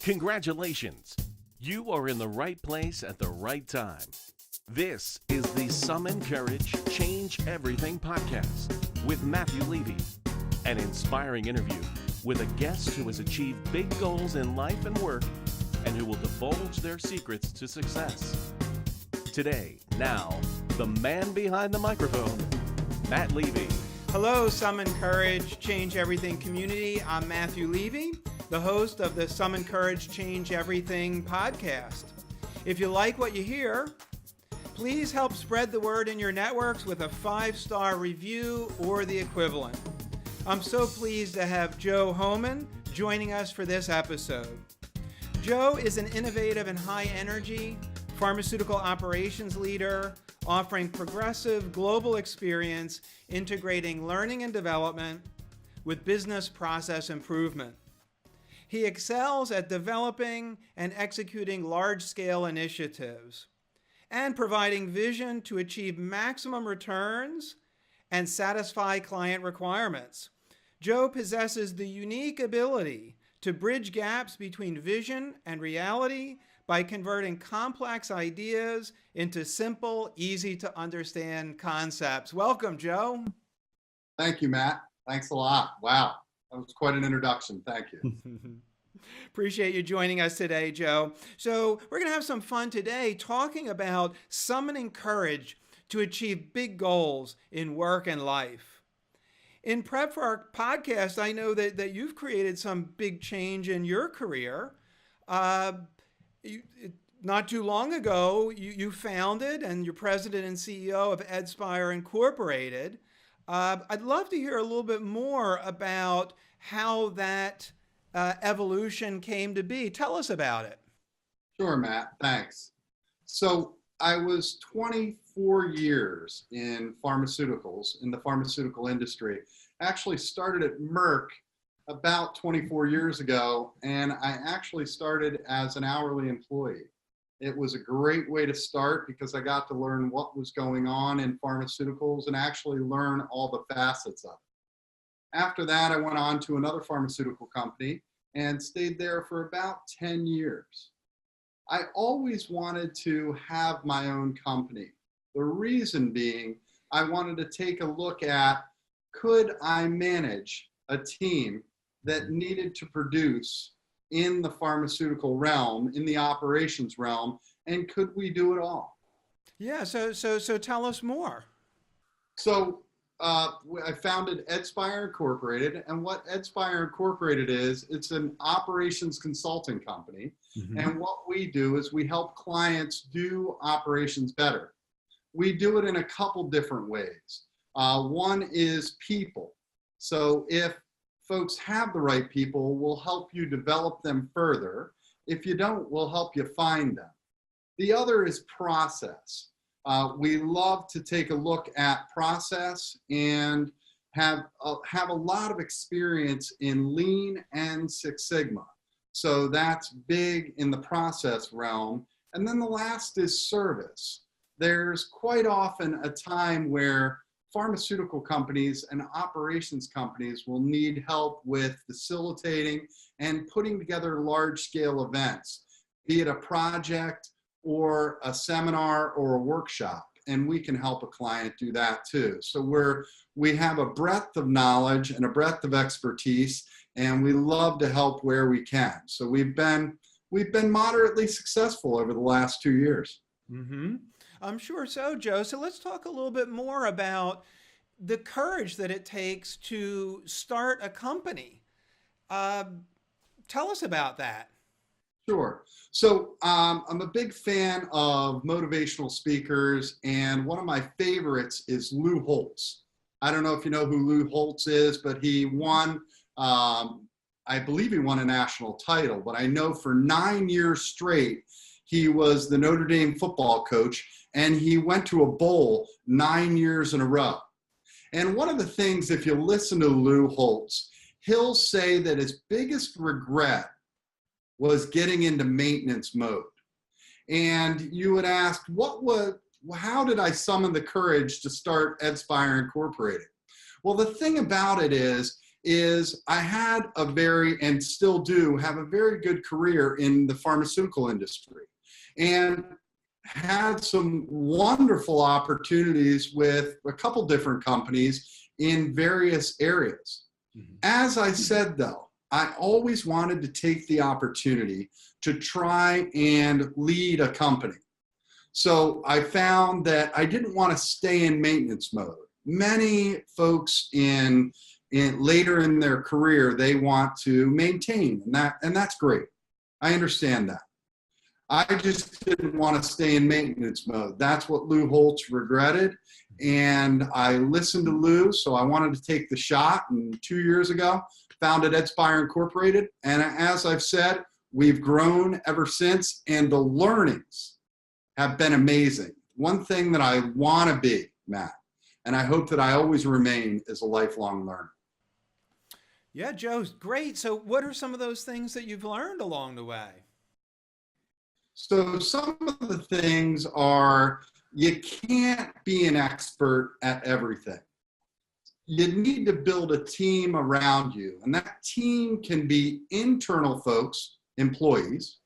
Congratulations! You are in the right place at the right time. This is the Summon Courage, Change Everything podcast with Matthew Levy, an inspiring interview with a guest who has achieved big goals in life and work and who will divulge their secrets to success. Today, now, the man behind the microphone, Matt Levy. Hello, Summon Courage, Change Everything community. I'm Matthew Levy, the host of the Summon Courage, Change Everything podcast. If you like what you hear, please help spread the word in your networks with a 5-star review or the equivalent. I'm so pleased to have Joe Homan joining us for this episode. Joe is an innovative and high-energy pharmaceutical operations leader offering progressive global experience integrating learning and development with business process improvement. He excels at developing and executing large-scale initiatives and providing vision to achieve maximum returns and satisfy client requirements. Joe possesses the unique ability to bridge gaps between vision and reality by converting complex ideas into simple, easy-to-understand concepts. Welcome, Joe. Thank you, Matt. Thanks a lot. Wow, that was quite an introduction. Thank you. Appreciate you joining us today, Joe. So we're going to have some fun today talking about summoning courage to achieve big goals in work and life. In prep for our podcast, I know that you've created some big change in your career. Not too long ago, you founded and you're president and CEO of Edspire Incorporated. I'd love to hear a little bit more about how that evolution came to be. Tell us about it. Sure, Matt. Thanks. So I was 24 years in pharmaceuticals, in the pharmaceutical industry. I actually started at Merck about 24 years ago, and I actually started as an hourly employee. It was a great way to start because I got to learn what was going on in pharmaceuticals and actually learn all the facets of it. After that, I went on to another pharmaceutical company and stayed there for about 10 years. I always wanted to have my own company. The reason being, I wanted to take a look at, could I manage a team that needed to produce in the pharmaceutical realm, in the operations realm, and could we do it all? Yeah, so tell us more. So I founded Edspire Incorporated, and what Edspire Incorporated is, it's an operations consulting company, and what we do is we help clients do operations better. We do it in a couple different ways. One is people. So if folks have the right people, we'll help you develop them further. If you don't, we'll help you find them. The other is process. We love to take a look at process and have a lot of experience in Lean and Six Sigma. So that's big in the process realm. And then the last is service. There's quite often a time where pharmaceutical companies and operations companies will need help with facilitating and putting together large-scale events, be it a project or a seminar or a workshop, and we can help a client do that too. So we have a breadth of knowledge and a breadth of expertise, and we love to help where we can. So we've been moderately successful over the last 2 years. Mm-hmm. I'm sure so, Joe. So let's talk a little bit more about the courage that it takes to start a company. Tell us about that. Sure. So I'm a big fan of motivational speakers, and one of my favorites is Lou Holtz. I don't know if you know who Lou Holtz is, but he won, I believe he won a national title, but I know for 9 years straight, he was the Notre Dame football coach, and he went to a bowl 9 years in a row. And one of the things, if you listen to Lou Holtz, he'll say that his biggest regret was getting into maintenance mode. And you would ask, how did I summon the courage to start Edspire Incorporated? Well, the thing about it is, is I had a very, and still do, have a very good career in the pharmaceutical industry, and had some wonderful opportunities with a couple different companies in various areas. As I said, though, I always wanted to take the opportunity to try and lead a company. So I found that I didn't want to stay in maintenance mode. Many folks in later in their career, they want to maintain, and that's great. I understand that. I just didn't want to stay in maintenance mode. That's what Lou Holtz regretted. And I listened to Lou, so I wanted to take the shot. And 2 years ago, founded Edspire Incorporated. And as I've said, we've grown ever since. And the learnings have been amazing. One thing that I want to be, Matt, and I hope that I always remain, is a lifelong learner. Yeah, Joe, great. So what are some of those things that you've learned along the way? So some of the things are, you can't be an expert at everything. You need to build a team around you, and that team can be internal folks, employees,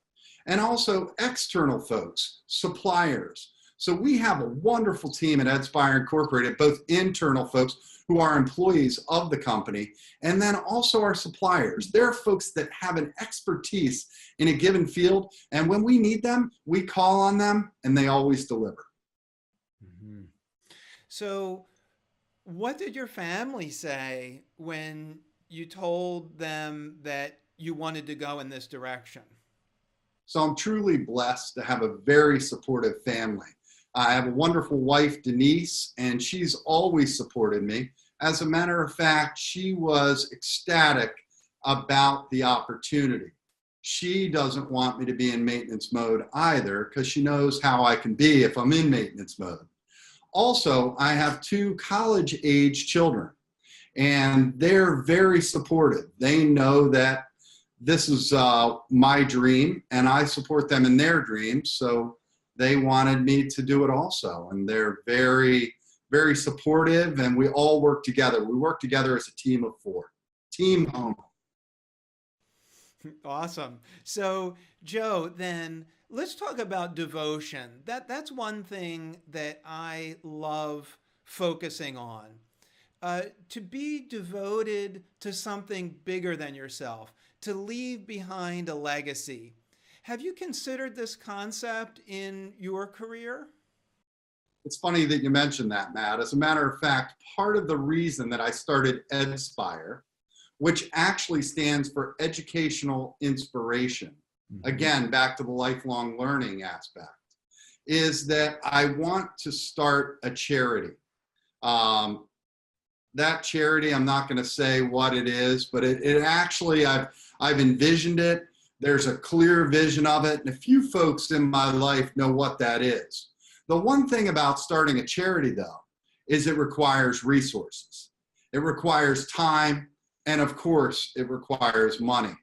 and also external folks, suppliers. So we have a wonderful team at Edspire Incorporated, both internal folks who are employees of the company, and then also our suppliers. They're folks that have an expertise in a given field, and when we need them, we call on them, and they always deliver. Mm-hmm. So what did your family say when you told them that you wanted to go in this direction? So I'm truly blessed to have a very supportive family. I have a wonderful wife, Denise, and she's always supported me. As a matter of fact, she was ecstatic about the opportunity. She doesn't want me to be in maintenance mode either, because she knows how I can be if I'm in maintenance mode. Also, I have 2 college-age children, and they're very supportive. They know that this is my dream, and I support them in their dreams. So they wanted me to do it also. And they're very, very supportive, and we all work together. We work together as a team of 4. Team Homan. Awesome. So Joe, then let's talk about devotion. That's one thing that I love focusing on. To be devoted to something bigger than yourself, to leave behind a legacy. Have you considered this concept in your career? It's funny that you mentioned that, Matt. As a matter of fact, part of the reason that I started Edspire, which actually stands for Educational Inspiration, again, back to the lifelong learning aspect, is that I want to start a charity. That charity, I'm not going to say what it is, but it actually, I've envisioned it. There's a clear vision of it, and a few folks in my life know what that is. The one thing about starting a charity, though, is it requires resources. It requires time, and of course, it requires money.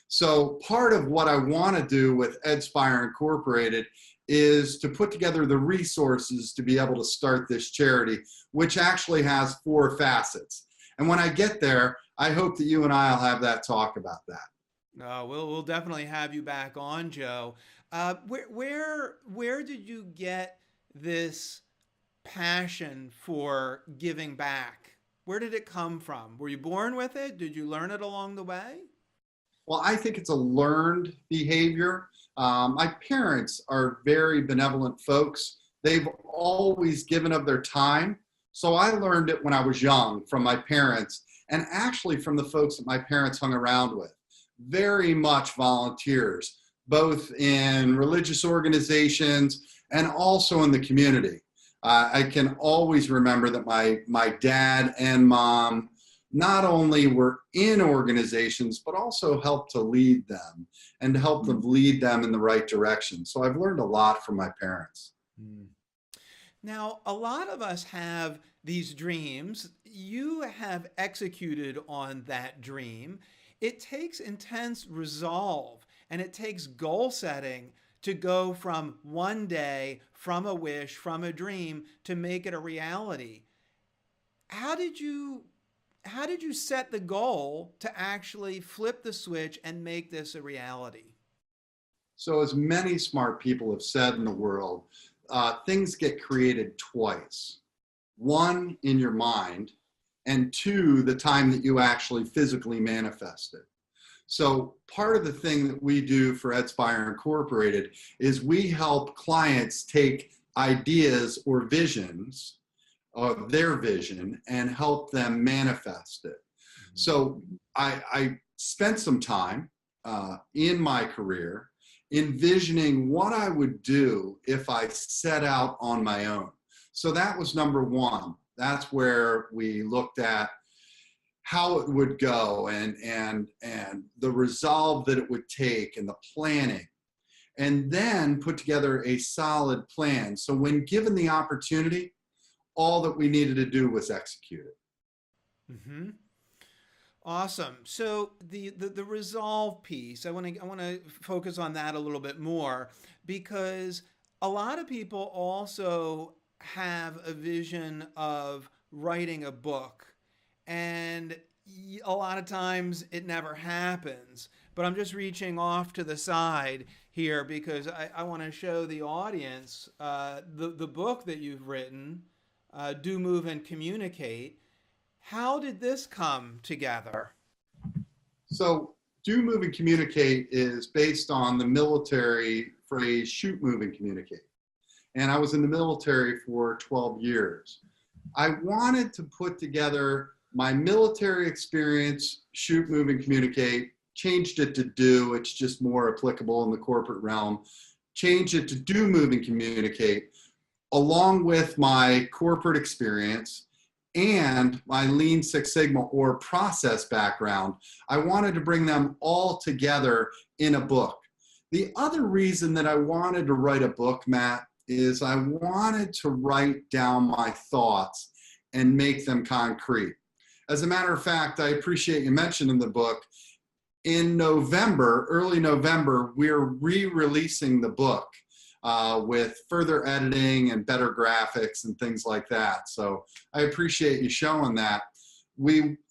So part of what I want to do with Edspire Incorporated is to put together the resources to be able to start this charity, which actually has 4 facets. And when I get there, I hope that you and I will have that talk about that. We'll definitely have you back on, Joe. Where did you get this passion for giving back? Where did it come from? Were you born with it? Did you learn it along the way? Well, I think it's a learned behavior. My parents are very benevolent folks. They've always given of their time. So I learned it when I was young from my parents, and actually from the folks that my parents hung around with. Very much volunteers, both in religious organizations and also in the community. I can always remember that my dad and mom not only were in organizations, but also helped to lead them and to help them lead them in the right direction. So I've learned a lot from my parents. Now, a lot of us have these dreams. You have executed on that dream. It takes intense resolve, and it takes goal setting to go from one day, from a wish, from a dream, to make it a reality. How did you how did you set the goal to actually flip the switch and make this a reality? So as many smart people have said in the world, things get created twice. One, in your mind, and two, the time that you actually physically manifest it. So part of the thing that we do for Edspire Incorporated is we help clients take ideas or visions of their vision and help them manifest it. So I spent some time in my career envisioning what I would do if I set out on my own. So that was number one. That's where we looked at how it would go and the resolve that it would take and the planning, and then put together a solid plan. So when given the opportunity, all that we needed to do was execute it. Mm-hmm. Awesome. So the resolve piece, I want to focus on that a little bit more, because a lot of people also have a vision of writing a book, and a lot of times it never happens. But I'm just reaching off to the side here because I want to show the audience the book that you've written, Do, Move, and Communicate. How did this come together? So Do, Move, and Communicate is based on the military phrase shoot, move, and communicate. And I was in the military for 12 years. I wanted to put together my military experience, shoot, move, and communicate, changed it to do, it's just more applicable in the corporate realm, changed it to do, move, and communicate, along with my corporate experience and my Lean Six Sigma or process background. I wanted to bring them all together in a book. The other reason that I wanted to write a book, Matt, is I wanted to write down my thoughts and make them concrete. As a matter of fact, I appreciate you mentioning the book. In November, early November, we're re-releasing the book with further editing and better graphics and things like that. So I appreciate you showing that.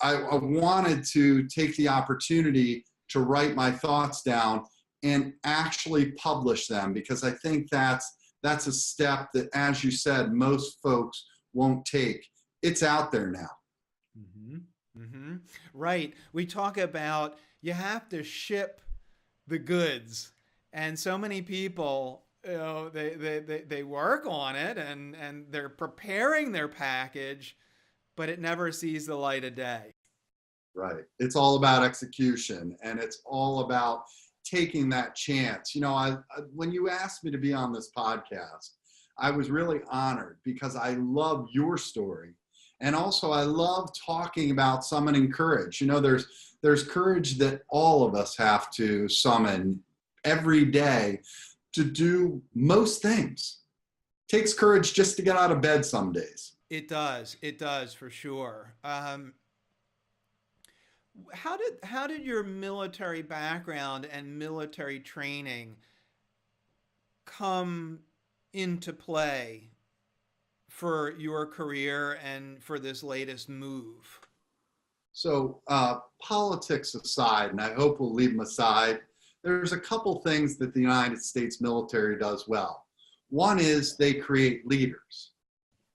I wanted to take the opportunity to write my thoughts down and actually publish them, because I think that's a step that, as you said, most folks won't take. It's out there now. Mm-hmm. Mm-hmm. Right. We talk about you have to ship the goods, and so many people, they work on it and they're preparing their package, but it never sees the light of day. Right. It's all about execution, and it's all about taking that chance. You know, when you asked me to be on this podcast, I was really honored because I love your story. And also I love talking about summoning courage. You know, there's courage that all of us have to summon every day to do most things. It takes courage just to get out of bed some days. It does for sure. How did your military background and military training come into play for your career and for this latest move? So politics aside, and I hope we'll leave them aside, there's a couple things that the United States military does well. One is they create leaders.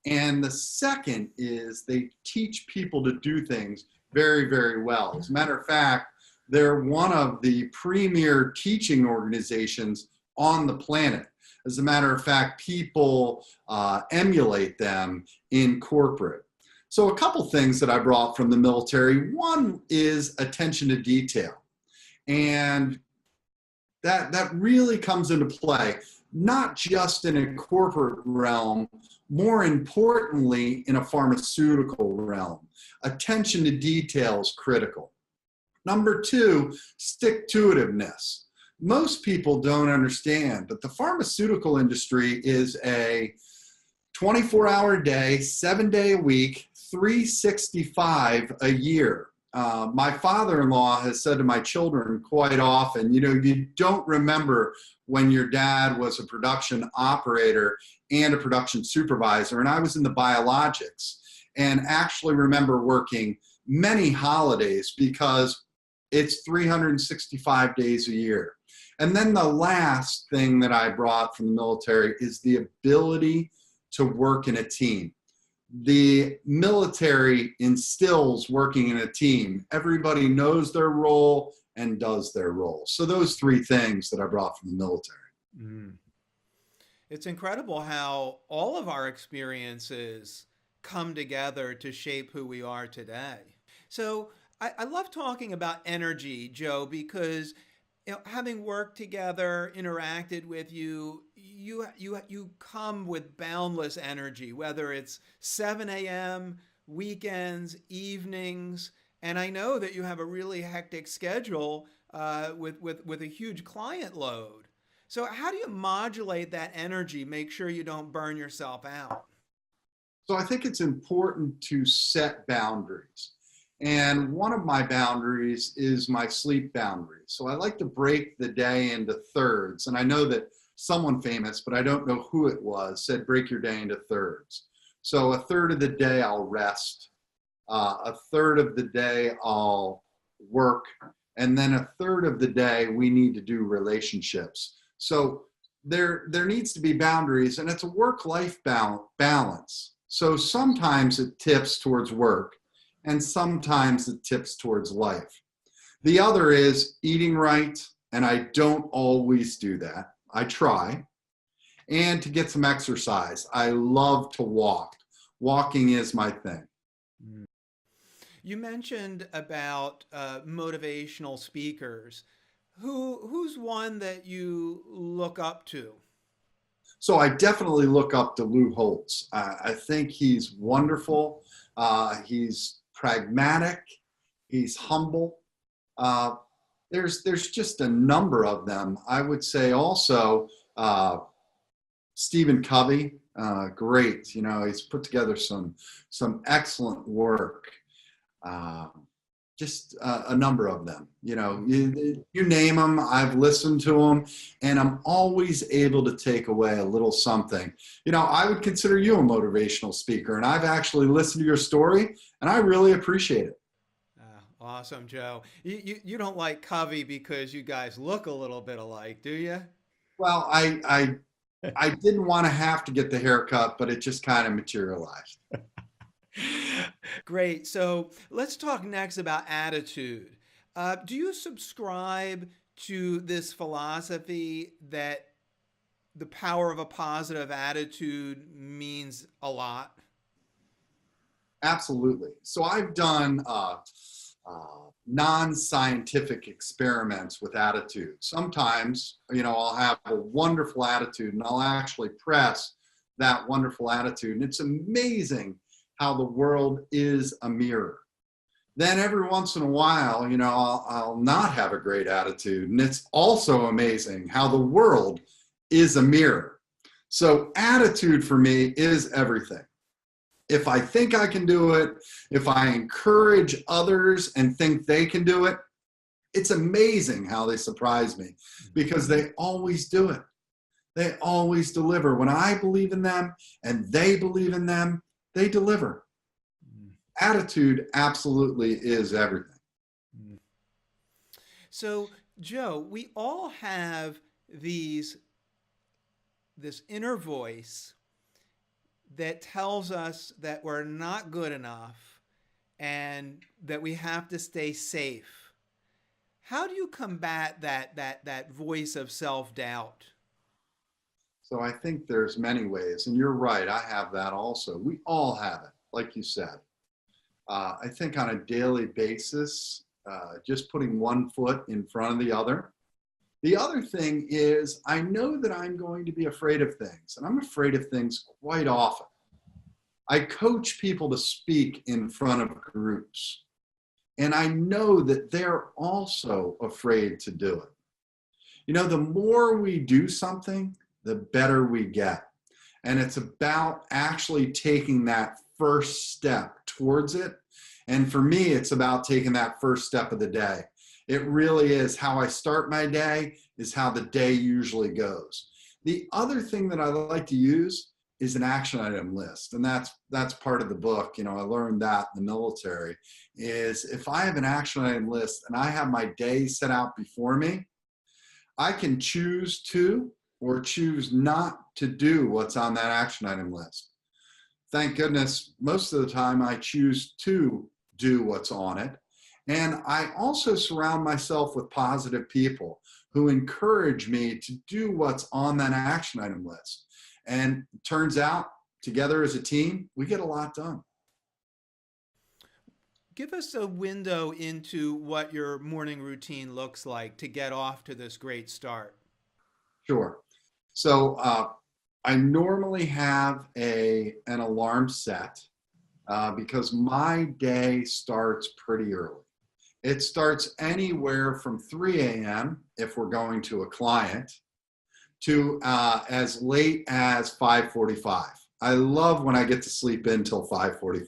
And the second is they teach people to do things very, very well. As a matter of fact, they're one of the premier teaching organizations on the planet. As a matter of fact, people emulate them in corporate. So a couple things that I brought from the military. One is attention to detail. And that really comes into play, not just in a corporate realm, more importantly, in a pharmaceutical realm. Attention to detail is critical. Number two, stick-to-itiveness. Most people don't understand, but the pharmaceutical industry is a 24-hour day, 7-day a week, 365 a year. My father-in-law has said to my children quite often, you know, you don't remember when your dad was a production operator and a production supervisor, and I was in the biologics, and actually remember working many holidays because it's 365 days a year. And then the last thing that I brought from the military is the ability to work in a team. The military instills working in a team. Everybody knows their role and does their role. So those three things that I brought from the military. Mm. It's incredible how all of our experiences come together to shape who we are today. So I love talking about energy, Joe, because having worked together, interacted with you, you come with boundless energy, whether it's 7 a.m., weekends, evenings, and I know that you have a really hectic schedule with a huge client load. So how do you modulate that energy, make sure you don't burn yourself out? So I think it's important to set boundaries. And one of my boundaries is my sleep boundaries. So I like to break the day into thirds. And I know that someone famous, but I don't know who it was, said break your day into thirds. So a third of the day I'll rest. A third of the day I'll work. And then a third of the day we need to do relationships. So there needs to be boundaries, and it's a work-life balance. So sometimes it tips towards work, and sometimes it tips towards life. The other is eating right, and I don't always do that. I try. And to get some exercise. I love to walk. Walking is my thing. You mentioned about motivational speakers. Who's one that you look up to? So I definitely look up to Lou Holtz. I think he's wonderful. He's pragmatic. He's humble. There's just a number of them. I would say also Stephen Covey. Great. He's put together some excellent work. Just a number of them, you name them, I've listened to them, and I'm always able to take away a little something. I would consider you a motivational speaker, and I've actually listened to your story, and I really appreciate it. Awesome, Joe. You don't like Covey because you guys look a little bit alike, do you? Well, I didn't want to have to get the haircut, but it just kind of materialized. Great. So let's talk next about attitude. Do you subscribe to this philosophy that the power of a positive attitude means a lot? Absolutely. So I've done non-scientific experiments with attitude. Sometimes, I'll have a wonderful attitude and I'll actually press that wonderful attitude. And it's amazing how the world is a mirror. Then every once in a while, I'll not have a great attitude. And it's also amazing how the world is a mirror. So attitude for me is everything. If I think I can do it, if I encourage others and think they can do it, it's amazing how they surprise me because they always do it. They always deliver. When I believe in them and they believe in them, they deliver. Attitude absolutely is everything. So, Joe, we all have this inner voice that tells us that we're not good enough and that we have to stay safe. How do you combat that voice of self-doubt? So I think there's many ways, and you're right, I have that also. We all have it, like you said. I think on a daily basis, just putting one foot in front of the other. The other thing is I know that I'm going to be afraid of things, and I'm afraid of things quite often. I coach people to speak in front of groups, and I know that they're also afraid to do it. The more we do something, the better we get. And it's about actually taking that first step towards it. And for me, it's about taking that first step of the day. It really is. How I start my day is how the day usually goes. The other thing that I like to use is an action item list. And that's part of the book. I learned that in the military is if I have an action item list and I have my day set out before me, I can choose to or choose not to do what's on that action item list. Thank goodness, most of the time I choose to do what's on it. And I also surround myself with positive people who encourage me to do what's on that action item list. And it turns out, together as a team, we get a lot done. Give us a window into what your morning routine looks like to get off to this great start. Sure. So I normally have an alarm set because my day starts pretty early. It starts anywhere from 3 a.m. if we're going to a client to as late as 5:45. I love when I get to sleep in till 5:45.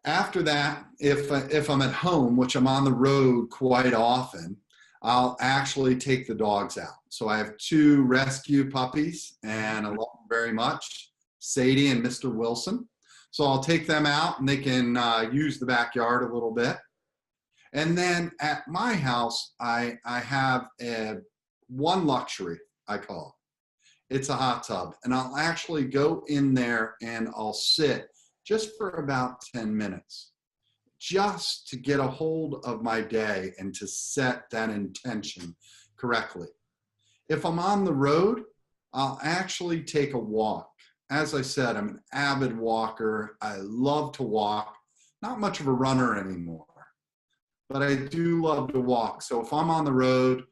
After that, if I'm at home, which I'm on the road quite often, I'll actually take the dogs out. So I have 2 rescue puppies, and I love them very much, Sadie and Mr. Wilson. So I'll take them out, and they can use the backyard a little bit. And then at my house, I have one luxury, I call it. It's a hot tub. And I'll actually go in there and I'll sit just for about 10 minutes, just to get a hold of my day and to set that intention correctly. If I'm on the road, I'll actually take a walk. As I said, I'm an avid walker. I love to walk. Not much of a runner anymore, but I do love to walk. So if I'm on the road,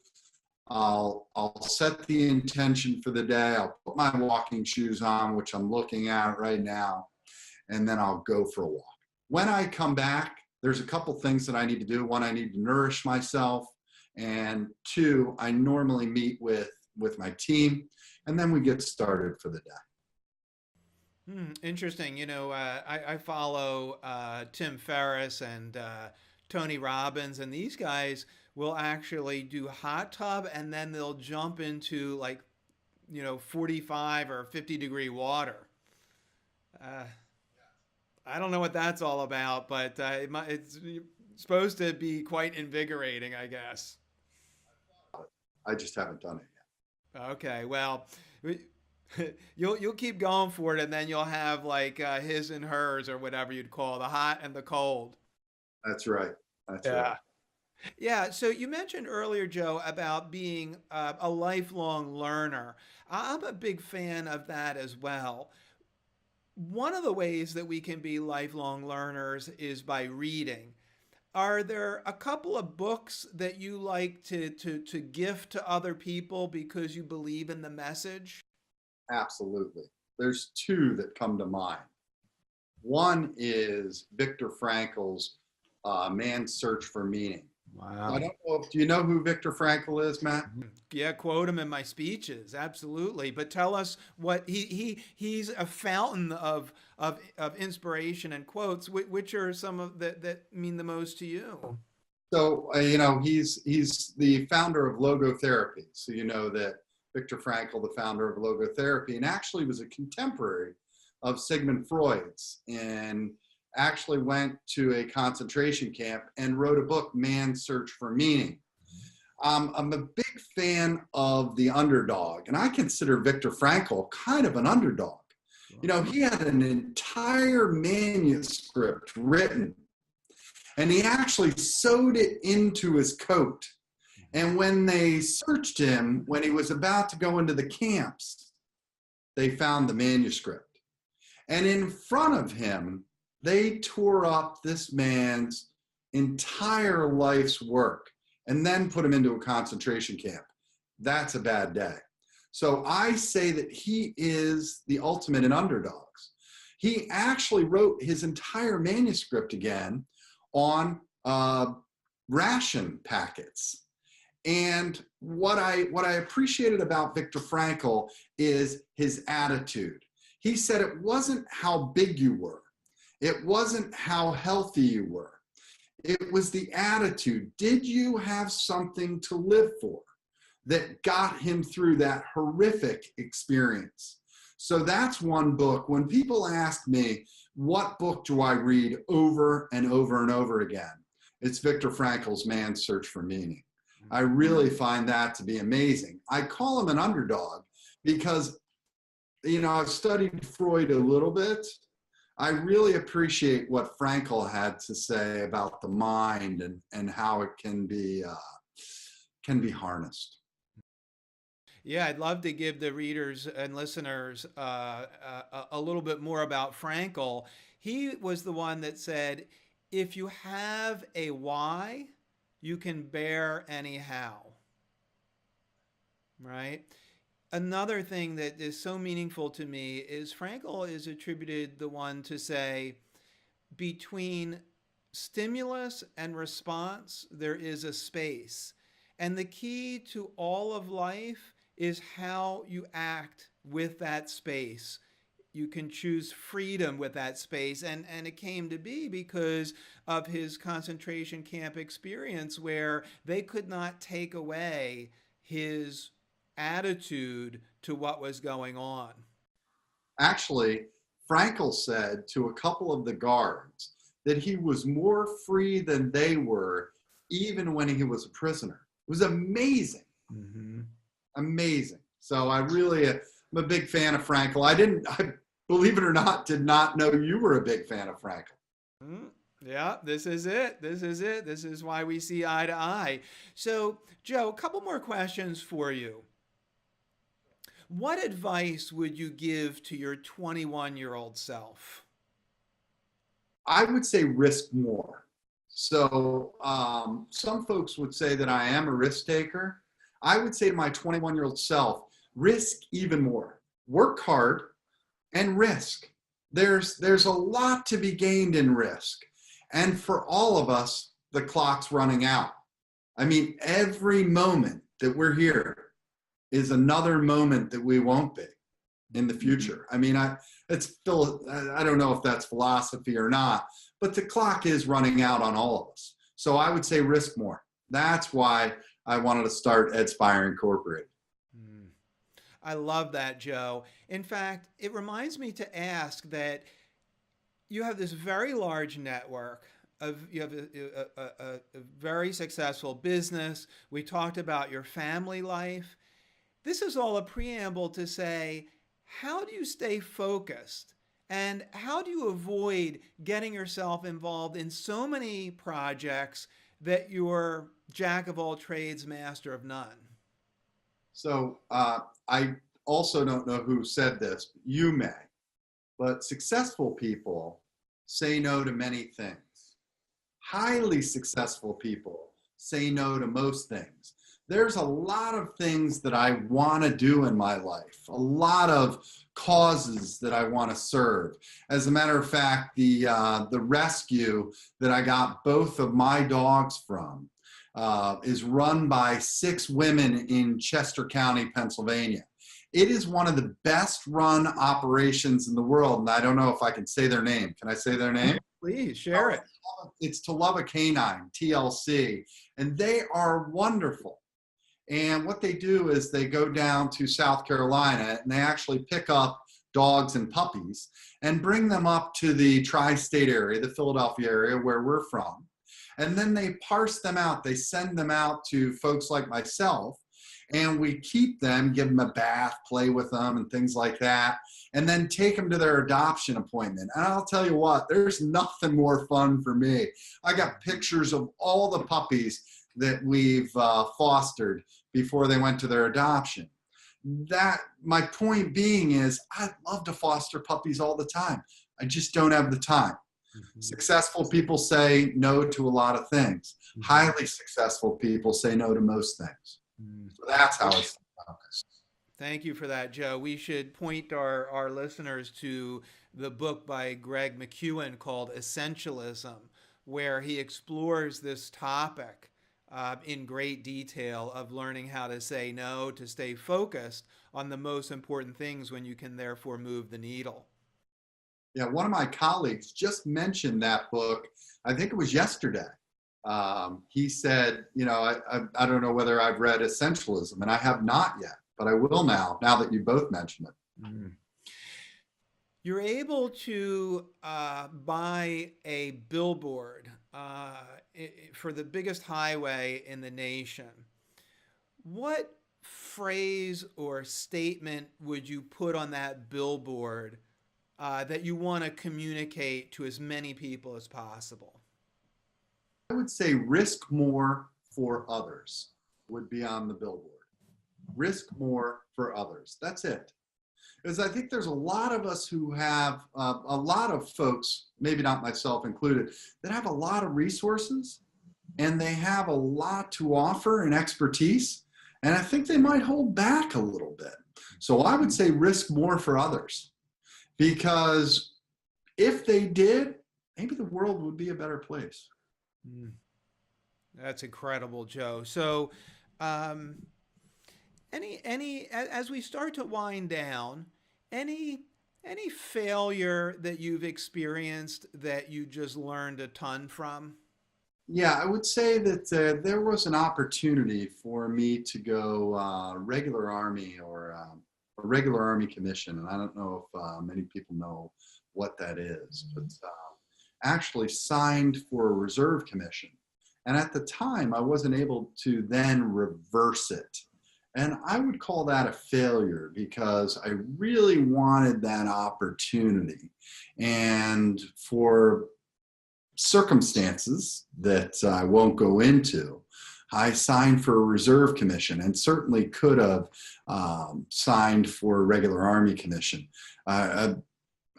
I'll set the intention for the day. I'll put my walking shoes on, which I'm looking at right now, and then I'll go for a walk. When I come back, there's a couple things that I need to do. One, I need to nourish myself. And 2, I normally meet with my team, and then we get started for the day. Interesting. I follow Tim Ferriss and Tony Robbins, and these guys will actually do hot tub and then they'll jump into 45 or 50 degree water. I don't know what that's all about, but it's supposed to be quite invigorating, I guess. I just haven't done it yet. Okay, well, you'll keep going for it, and then you'll have his and hers, or whatever you'd call the hot and the cold. That's right. That's right. Yeah. So you mentioned earlier, Joe, about being a lifelong learner. I'm a big fan of that as well. One of the ways that we can be lifelong learners is by reading. Are there a couple of books that you like to gift to other people because you believe in the message? Absolutely. There's 2 that come to mind. One is Victor Frankel's Man's Search for Meaning. Wow. I don't know do you know who Victor Frankel is, Matt? Yeah, quote him in my speeches, absolutely. But tell us what he's a fountain of inspiration and quotes. Which are some of that mean the most to you? So he's the founder of logotherapy. So you know that Victor Frankl, the founder of logotherapy, and actually was a contemporary of Sigmund Freud's, and actually went to a concentration camp and wrote a book, Man's Search for Meaning. I'm a big fan of the underdog, and I consider Victor Frankl kind of an underdog. He had an entire manuscript written, and he actually sewed it into his coat. And when they searched him, when he was about to go into the camps, they found the manuscript. And in front of him, they tore up this man's entire life's work and then put him into a concentration camp. That's a bad day. So I say that he is the ultimate in underdogs. He actually wrote his entire manuscript again on ration packets. And what I appreciated about Victor Frankl is his attitude. He said it wasn't how big you were. It wasn't how healthy you were. It was the attitude. Did you have something to live for that got him through that horrific experience? So that's one book. When people ask me, what book do I read over and over and over again? It's Victor Frankel's Man's Search for Meaning. I really find that to be amazing. I call him an underdog because, I've studied Freud a little bit. I really appreciate what Frankel had to say about the mind and how it can be harnessed. Yeah, I'd love to give the readers and listeners a little bit more about Frankel. He was the one that said, if you have a why, you can bear any how. Right? Another thing that is so meaningful to me is Frankel is attributed the one to say, between stimulus and response, there is a space. And the key to all of life is how you act with that space. You can choose freedom with that space. And it came to be because of his concentration camp experience, where they could not take away his attitude to what was going on. Actually, Frankel said to a couple of the guards that he was more free than they were, even when he was a prisoner. It was amazing. Mm-hmm. Amazing. So I'm a big fan of Frankel. I believe it or not, did not know you were a big fan of Frankel. Yeah, this is it. This is why we see eye to eye. So, Joe, a couple more questions for you. What advice would you give to your 21-year-old self? I would say risk more. So some folks would say that I am a risk taker. I would say to my 21-year-old self, risk even more. Work hard and risk. There's a lot to be gained in risk. And for all of us, the clock's running out. I mean, every moment that we're here is another moment that we won't be in the future. I mean, I don't know if that's philosophy or not, but the clock is running out on all of us. So I would say risk more. That's why I wanted to start Edspire Incorporated. I love that, Joe. In fact, it reminds me to ask that you have this very large network. You have a very successful business. We talked about your family life. This is all a preamble to say, how do you stay focused? And how do you avoid getting yourself involved in so many projects that you're jack of all trades, master of none? So I also don't know who said this. You may. But successful people say no to many things. Highly successful people say no to most things. There's a lot of things that I want to do in my life, a lot of causes that I want to serve. As a matter of fact, the rescue that I got both of my dogs from is run by 6 women in Chester County, Pennsylvania. It is one of the best run operations in the world, and I don't know if I can say their name. Can I say their name? Please, share it. It's To Love a Canine, TLC, and they are wonderful. And what they do is they go down to South Carolina and they actually pick up dogs and puppies and bring them up to the tri-state area, the Philadelphia area where we're from. And then they parse them out. They send them out to folks like myself, and we keep them, give them a bath, play with them and things like that, and then take them to their adoption appointment. And I'll tell you what, there's nothing more fun for me. I got pictures of all the puppies that we've fostered before they went to their adoption. That, my point being is, I'd love to foster puppies all the time. I just don't have the time. Mm-hmm. Successful people say no to a lot of things. Mm-hmm. Highly successful people say no to most things. Mm-hmm. So that's how it's focused. Thank you for that, Joe. We should point our listeners to the book by Greg McKeown called Essentialism, where he explores this topic in great detail of learning how to say no, to stay focused on the most important things when you can therefore move the needle. Yeah, one of my colleagues just mentioned that book. I think it was yesterday. He said, I don't know whether I've read Essentialism, and I have not yet, but I will now that you both mentioned it. Mm. You're able to buy a billboard for the biggest highway in the nation. What phrase or statement would you put on that billboard that you want to communicate to as many people as possible? I would say risk more for others would be on the billboard. Risk more for others. That's it. Because I think there's a lot of us who have, a lot of folks, maybe not myself included, that have a lot of resources and they have a lot to offer and expertise. And I think they might hold back a little bit. So I would say risk more for others, because if they did, maybe the world would be a better place. That's incredible, Joe. So, as we start to wind down, any failure that you've experienced that you just learned a ton from? Yeah, I would say that there was an opportunity for me to go regular Army or a regular Army commission. And I don't know if many people know what that is, but actually signed for a reserve commission. And at the time, I wasn't able to then reverse it. And I would call that a failure, because I really wanted that opportunity. And for circumstances that I won't go into, I signed for a reserve commission and certainly could have signed for a regular Army commission. I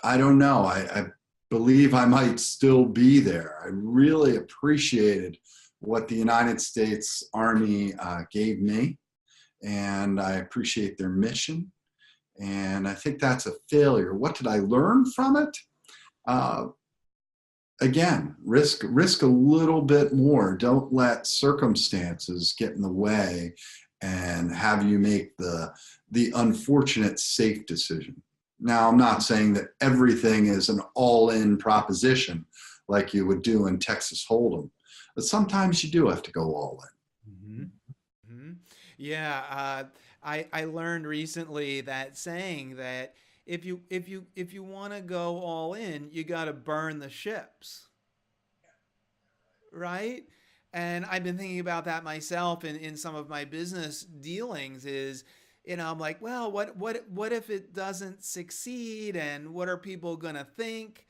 don't know. I believe I might still be there. I really appreciated what the United States Army gave me, and I appreciate their mission. And I think that's a failure. What did I learn from it? Again, risk a little bit more. Don't let circumstances get in the way and have you make the unfortunate safe decision. Now, I'm not saying that everything is an all-in proposition like you would do in Texas Hold'em, but sometimes you do have to go all in. Mm-hmm. Mm-hmm. Yeah, I learned recently that saying that if you want to go all in, you got to burn the ships, right? And I've been thinking about that myself in some of my business dealings. Is, I'm like, well, what if it doesn't succeed, and what are people gonna think?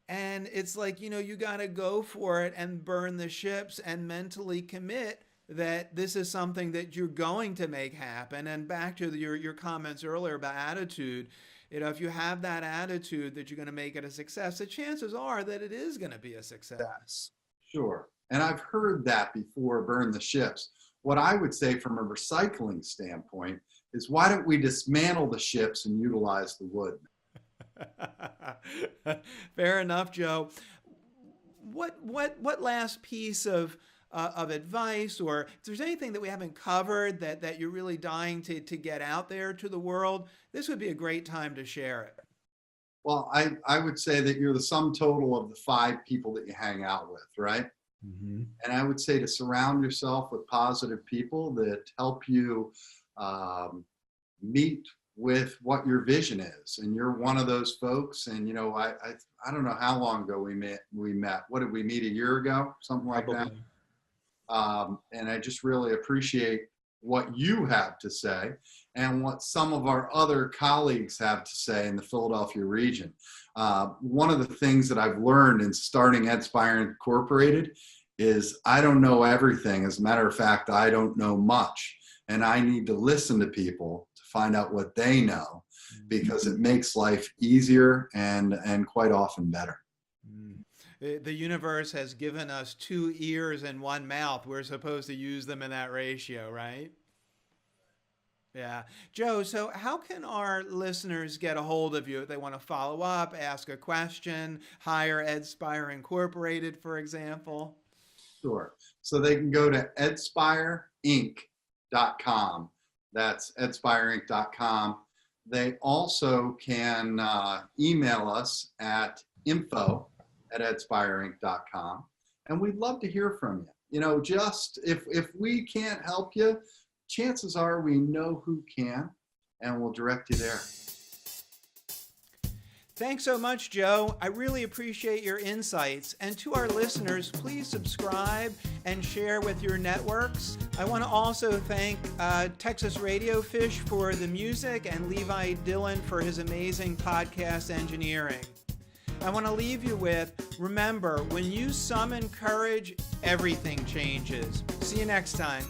And it's like, you got to go for it and burn the ships and mentally commit that this is something that you're going to make happen. And back to your comments earlier about attitude, if you have that attitude that you're going to make it a success, the chances are that it is going to be a success. Sure. And I've heard that before, burn the ships. What I would say from a recycling standpoint is, why don't we dismantle the ships and utilize the wood? Fair enough, Joe. What last piece of advice, or if there's anything that we haven't covered that you're really dying to get out there to the world, this would be a great time to share it. Well, I would say that you're the sum total of the 5 people that you hang out with, right? Mm-hmm. And I would say to surround yourself with positive people that help you meet with what your vision is. And you're one of those folks. And, I don't know how long ago we met. What did we meet, a year ago? Something like that. And I just really appreciate what you have to say and what some of our other colleagues have to say in the Philadelphia region. One of the things that I've learned in starting Edspire Incorporated is I don't know everything. As a matter of fact, I don't know much. And I need to listen to people to find out what they know, because it makes life easier and quite often better. The universe has given us 2 ears and 1 mouth. We're supposed to use them in that ratio, right? Yeah. Joe, so how can our listeners get a hold of you if they want to follow up, ask a question, hire Edspire Incorporated, for example? Sure. So they can go to edspireinc.com. That's edspireinc.com. They also can email us at info@edspireinc.com, and we'd love to hear from you. Just if we can't help you, chances are we know who can, and we'll direct you there. Thanks so much, Joe. I really appreciate your insights. And to our listeners, please subscribe and share with your networks. I want to also thank Texas Radio Fish for the music and Levi Dillon for his amazing podcast engineering. I want to leave you with, remember, when you summon courage, everything changes. See you next time.